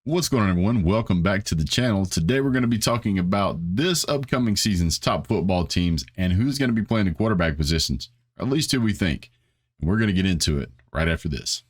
What's going on, everyone? Welcome back to the channel. Today we're going to be talking about this upcoming season's top football teams and who's going to be playing the quarterback positions, or at least who we think. And we're going to get into it right after this.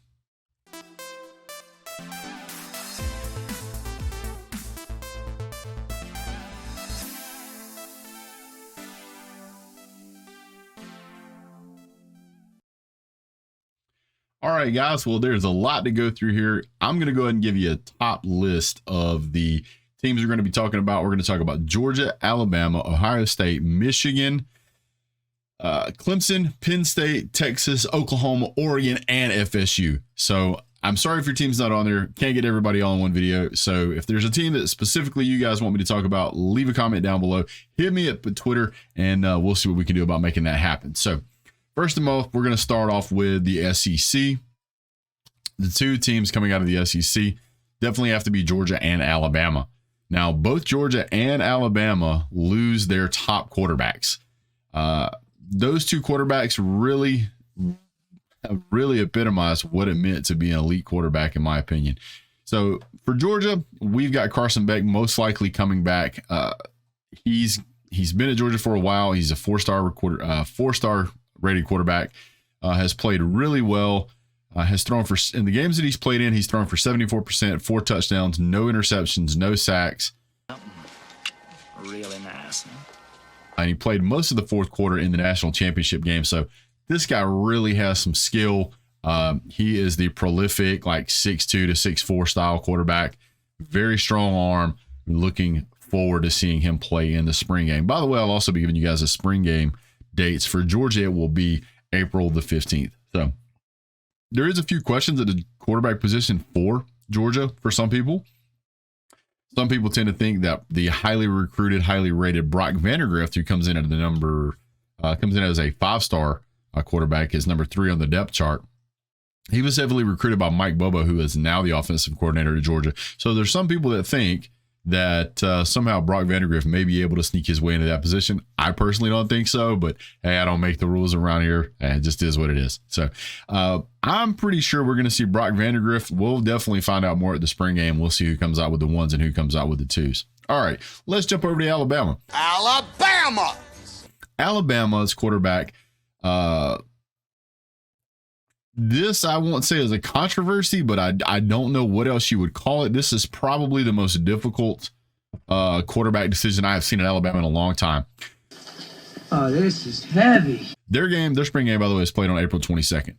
All right, guys. Well, there's a lot to go through here. I'm going to go ahead and give you a top list of the teams we're going to be talking about. We're going to talk about Georgia, Alabama, Ohio State, Michigan, Clemson, Penn State, Texas, Oklahoma, Oregon, and FSU. So I'm sorry if your team's not on there. Can't get everybody all in one video. So if there's a team that specifically you guys want me to talk about, leave a comment down below. Hit me up at Twitter, and we'll see what we can do about making that happen. So first of all, we're going to start off with the SEC. The two teams coming out of the SEC definitely have to be Georgia and Alabama. Now, both Georgia and Alabama lose their top quarterbacks. Those two quarterbacks really epitomize what it meant to be an elite quarterback, in my opinion. So for Georgia, we've got Carson Beck most likely coming back. He's been at Georgia for a while. He's a four-star rated quarterback. Has played really well. Has thrown for, in the games that he's played in, he's thrown for 74%, 4 touchdowns, no interceptions, no sacks. Really nice. And he played most of the fourth quarter in the national championship game. So this guy really has some skill. He is the prolific, like 6'2 to 6'4 style quarterback. Very strong arm. Looking forward to seeing him play in the spring game. By the way, I'll also be giving you guys a spring game dates. For Georgia, it will be April the 15th. So there is a few questions at the quarterback position for Georgia for some people. Some people tend to think that the highly recruited, highly rated Brock Vandagriff, who comes in at the comes in as a 5-star quarterback, is number 3 on the depth chart. He was heavily recruited by Mike Bobo, who is now the offensive coordinator at Georgia. So there's some people that think that somehow Brock Vandagriff may be able to sneak his way into that position. I personally don't think so, but hey, I don't make the rules around here. It just is what it is. So I'm pretty sure we're going to see Brock Vandagriff. We'll definitely find out more at the spring game. We'll see who comes out with the 1s and who comes out with the 2s. All right, let's jump over to Alabama. Alabama's quarterback. This I won't say is a controversy, but I don't know what else you would call it. This is probably the most difficult quarterback decision I have seen at Alabama in a long time. Oh, this is heavy. Their spring game, by the way, is played on April 22nd.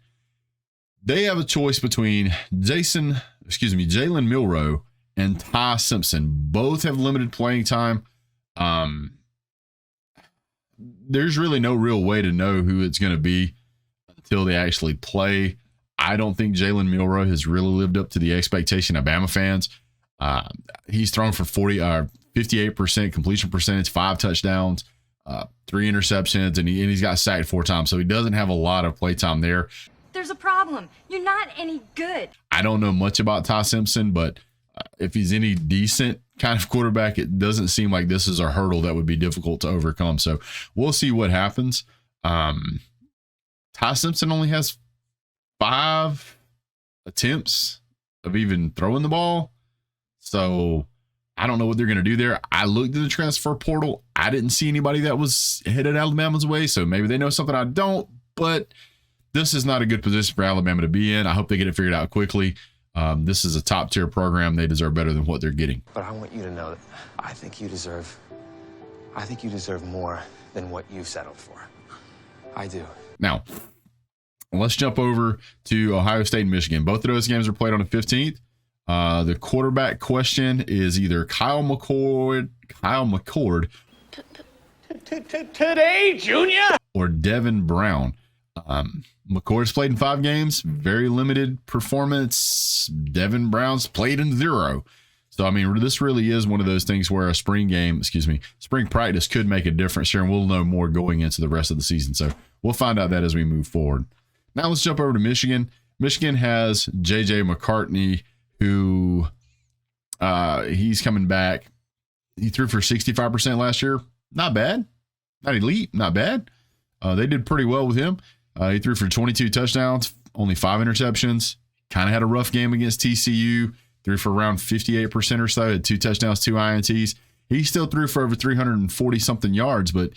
They have a choice between Jalen Milroe and Ty Simpson. Both have limited playing time. There's really no real way to know who it's going to be until they actually play. I don't think Jalen Milroe has really lived up to the expectation of Bama fans. He's thrown for 58% completion percentage, 5 touchdowns, 3 interceptions, and he's got sacked 4 times. So he doesn't have a lot of play time there. There's a problem. You're not any good. I don't know much about Ty Simpson, but if he's any decent kind of quarterback, it doesn't seem like this is a hurdle that would be difficult to overcome. So we'll see what happens. Ty Simpson only has 5 attempts of even throwing the ball. So I don't know what they're going to do there. I looked at the transfer portal. I didn't see anybody that was headed Alabama's way. So maybe they know something I don't, but this is not a good position for Alabama to be in. I hope they get it figured out quickly. This is a top tier program. They deserve better than what they're getting. But I want you to know that I think you deserve more than what you've settled for. I do. Now, let's jump over to Ohio State and Michigan. Both of those games are played on the 15th. The quarterback question is either Kyle McCord Today, Junior, or Devin Brown. McCord's played in 5 games, very limited performance. Devin Brown's played in 0. So, I mean, this really is one of those things where a spring practice could make a difference here, and we'll know more going into the rest of the season. So we'll find out that as we move forward. Now let's jump over to Michigan. Michigan has J.J. McCartney, who he's coming back. He threw for 65% last year. Not bad. Not elite. Not bad. They did pretty well with him. He threw for 22 touchdowns, only 5 interceptions. Kind of had a rough game against TCU. threw for around 58% or so, had 2 touchdowns, 2 INTs. He still threw for over 340 something yards, but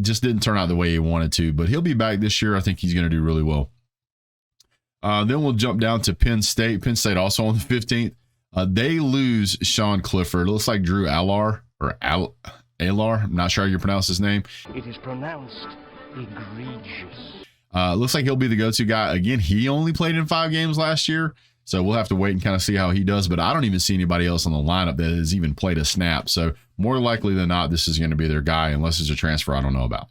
just didn't turn out the way he wanted to. But he'll be back this year. I think he's going to do really well. Then we'll jump down to Penn State. Penn State also on the 15th. They lose Sean Clifford. It looks like Drew Alar or Alar. I'm not sure how you pronounce his name. It is pronounced egregious. Looks like he'll be the go-to guy. Again, he only played in 5 games last year, so we'll have to wait and kind of see how he does. But I don't even see anybody else on the lineup that has even played a snap. So more likely than not, this is going to be their guy unless it's a transfer I don't know about.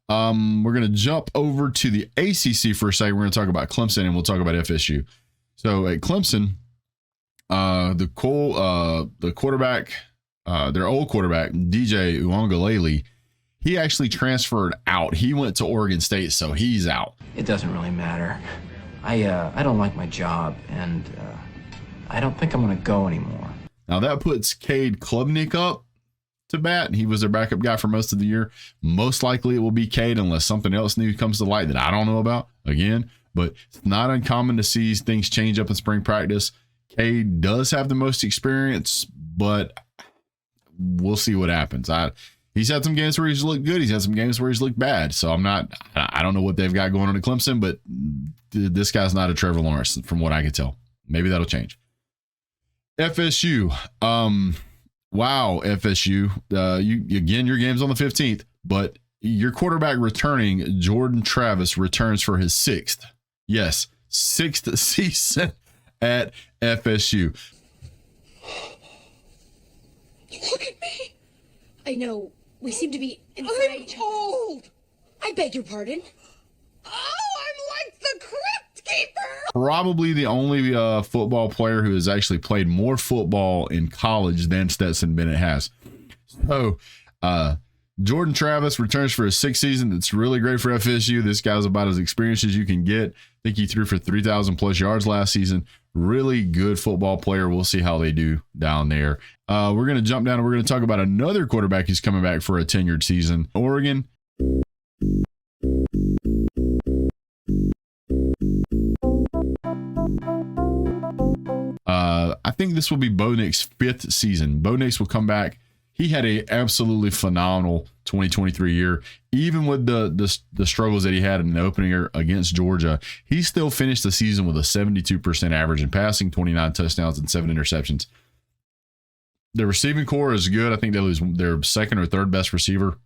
We're going to jump over to the ACC for a second. We're going to talk about Clemson and we'll talk about FSU. So at Clemson, the quarterback, their old quarterback, DJ Uiagalelei, he actually transferred out. He went to Oregon State, so he's out. It doesn't really matter. I don't like my job, and I don't think I'm going to go anymore. Now that puts Cade Klubnik up to bat. He was their backup guy for most of the year. Most likely it will be Cade unless something else new comes to light that I don't know about again, but it's not uncommon to see things change up in spring practice. Cade does have the most experience, but we'll see what happens. He's had some games where he's looked good. He's had some games where he's looked bad. So I don't know what they've got going on at Clemson, but this guy's not a Trevor Lawrence from what I can tell. Maybe that'll change. FSU. Wow, FSU. Your game's on the 15th, but your quarterback returning, Jordan Travis, returns for his 6th. Yes, 6th season at FSU. Look at me. I know. We seem to be inside each other. Old. I beg your pardon. Oh, I'm like the Crypt Keeper. Probably the only football player who has actually played more football in college than Stetson Bennett has. So, Jordan Travis returns for his 6th season. It's really great for FSU. This guy's about as experienced as you can get. I think he threw for 3,000 plus yards last season. Really good football player. We'll see how they do down there. We're going to jump down and we're going to talk about another quarterback who's coming back for a tenured season. Oregon. I think this will be Bo Nix's 5th season. Bo Nix will come back. He had a absolutely phenomenal 2023 year. Even with the struggles that he had in the opener against Georgia, he still finished the season with a 72% average in passing, 29 touchdowns and 7 interceptions. The receiving core is good. I think they lose their 2nd or 3rd best receiver.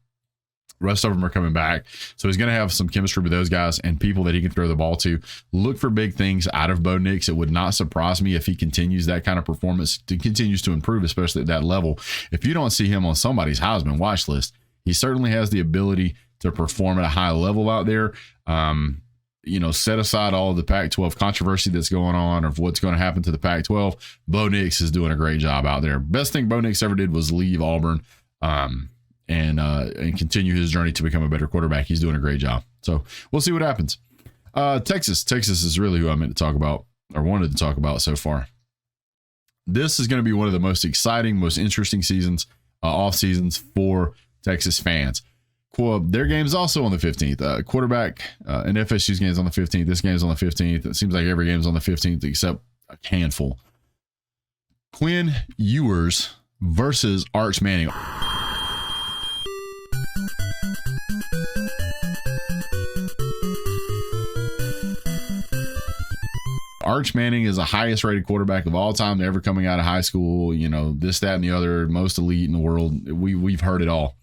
Rest of them are coming back. So he's going to have some chemistry with those guys and people that he can throw the ball to. Look for big things out of Bo Nix. It would not surprise me if he continues that kind of performance, continues to improve, especially at that level. If you don't see him on somebody's Heisman watch list, he certainly has the ability to perform at a high level out there. Set aside all of the Pac-12 controversy that's going on or what's going to happen to the Pac-12. Bo Nix is doing a great job out there. Best thing Bo Nix ever did was leave Auburn. And continue his journey to become a better quarterback. He's doing a great job. So we'll see what happens. Texas is really who I meant to talk about or wanted to talk about so far. This is going to be one of the most exciting, most interesting seasons, off seasons for Texas fans. Their game is also on the 15th. Quarterback and FSU's game is on the 15th. This game is on the 15th. It seems like every game is on the 15th except a handful. Quinn Ewers versus Arch Manning. Arch Manning is the highest rated quarterback of all time ever coming out of high school. This, that, and the other, most elite in the world. We've heard it all.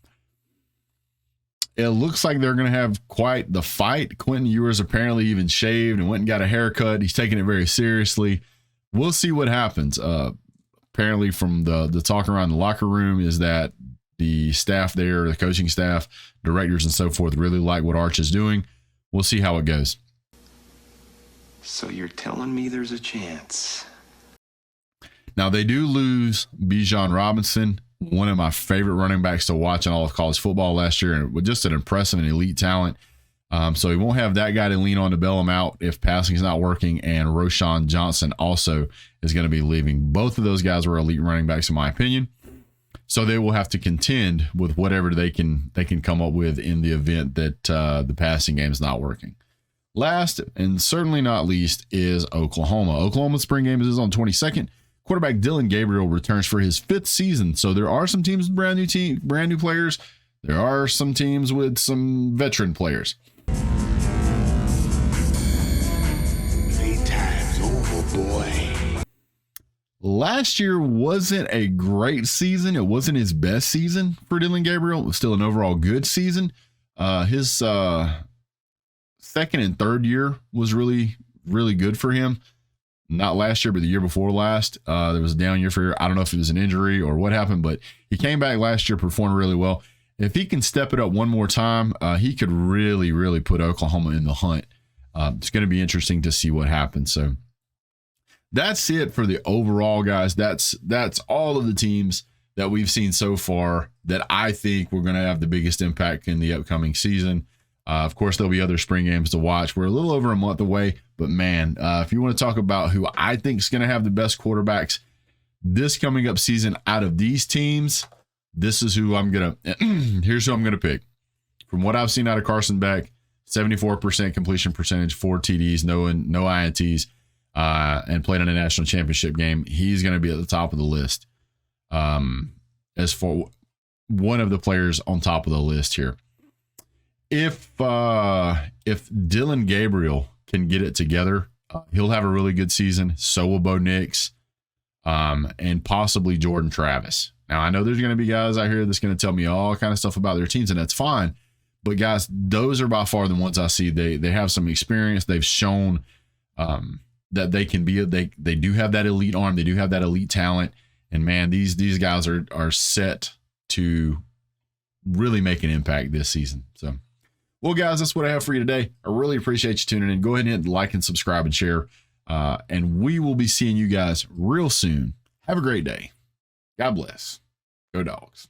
It looks like they're going to have quite the fight. Quentin Ewers apparently even shaved and went and got a haircut. He's taking it very seriously. We'll see what happens. Apparently from the talk around the locker room is that the staff there, the coaching staff, directors and so forth really like what Arch is doing. We'll see how it goes. So you're telling me there's a chance? Now, they do lose Bijan Robinson, one of my favorite running backs to watch in all of college football last year, and with just an impressive and elite talent. So he won't have that guy to lean on to bail him out if passing is not working, and Roschon Johnson also is going to be leaving. Both of those guys were elite running backs in my opinion. So they will have to contend with whatever they can come up with in the event that the passing game is not working. Last and certainly not least is Oklahoma. Oklahoma's spring game is on 22nd. Quarterback Dylan Gabriel returns for his 5th season. So there are some teams with brand new players. There are some teams with some veteran players. Playtime's over, boy. Last year wasn't a great season. It wasn't his best season for Dylan Gabriel. It was still an overall good season. His second and third year was really, really good for him. Not last year, but the year before last. There was a down year for, I don't know if it was an injury or what happened, but he came back last year, performed really well. If he can step it up one more time, he could really, really put Oklahoma in the hunt. It's going to be interesting to see what happens. So that's it for the overall, guys. That's all of the teams that we've seen so far that I think we're going to have the biggest impact in the upcoming season. Of course, there'll be other spring games to watch. We're a little over a month away, but man, if you want to talk about who I think is going to have the best quarterbacks this coming up season out of these teams, this is who I'm going to, here's who I'm going to pick. From what I've seen out of Carson Beck, 74% completion percentage, 4 TDs, no INTs, and played in a national championship game. He's going to be at the top of the list. As for one of the players on top of the list here. If Dylan Gabriel can get it together, he'll have a really good season. So will Bo Nix, and possibly Jordan Travis. Now, I know there's going to be guys out here that's going to tell me all kind of stuff about their teams, and that's fine. But guys, those are by far the ones I see. They have some experience. They've shown that they can be. They do have that elite arm. They do have that elite talent. And man, these guys are set to really make an impact this season. So. Well, guys, that's what I have for you today. I really appreciate you tuning in. Go ahead and hit like and subscribe and share. And we will be seeing you guys real soon. Have a great day. God bless. Go Dogs.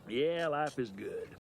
Yeah, life is good.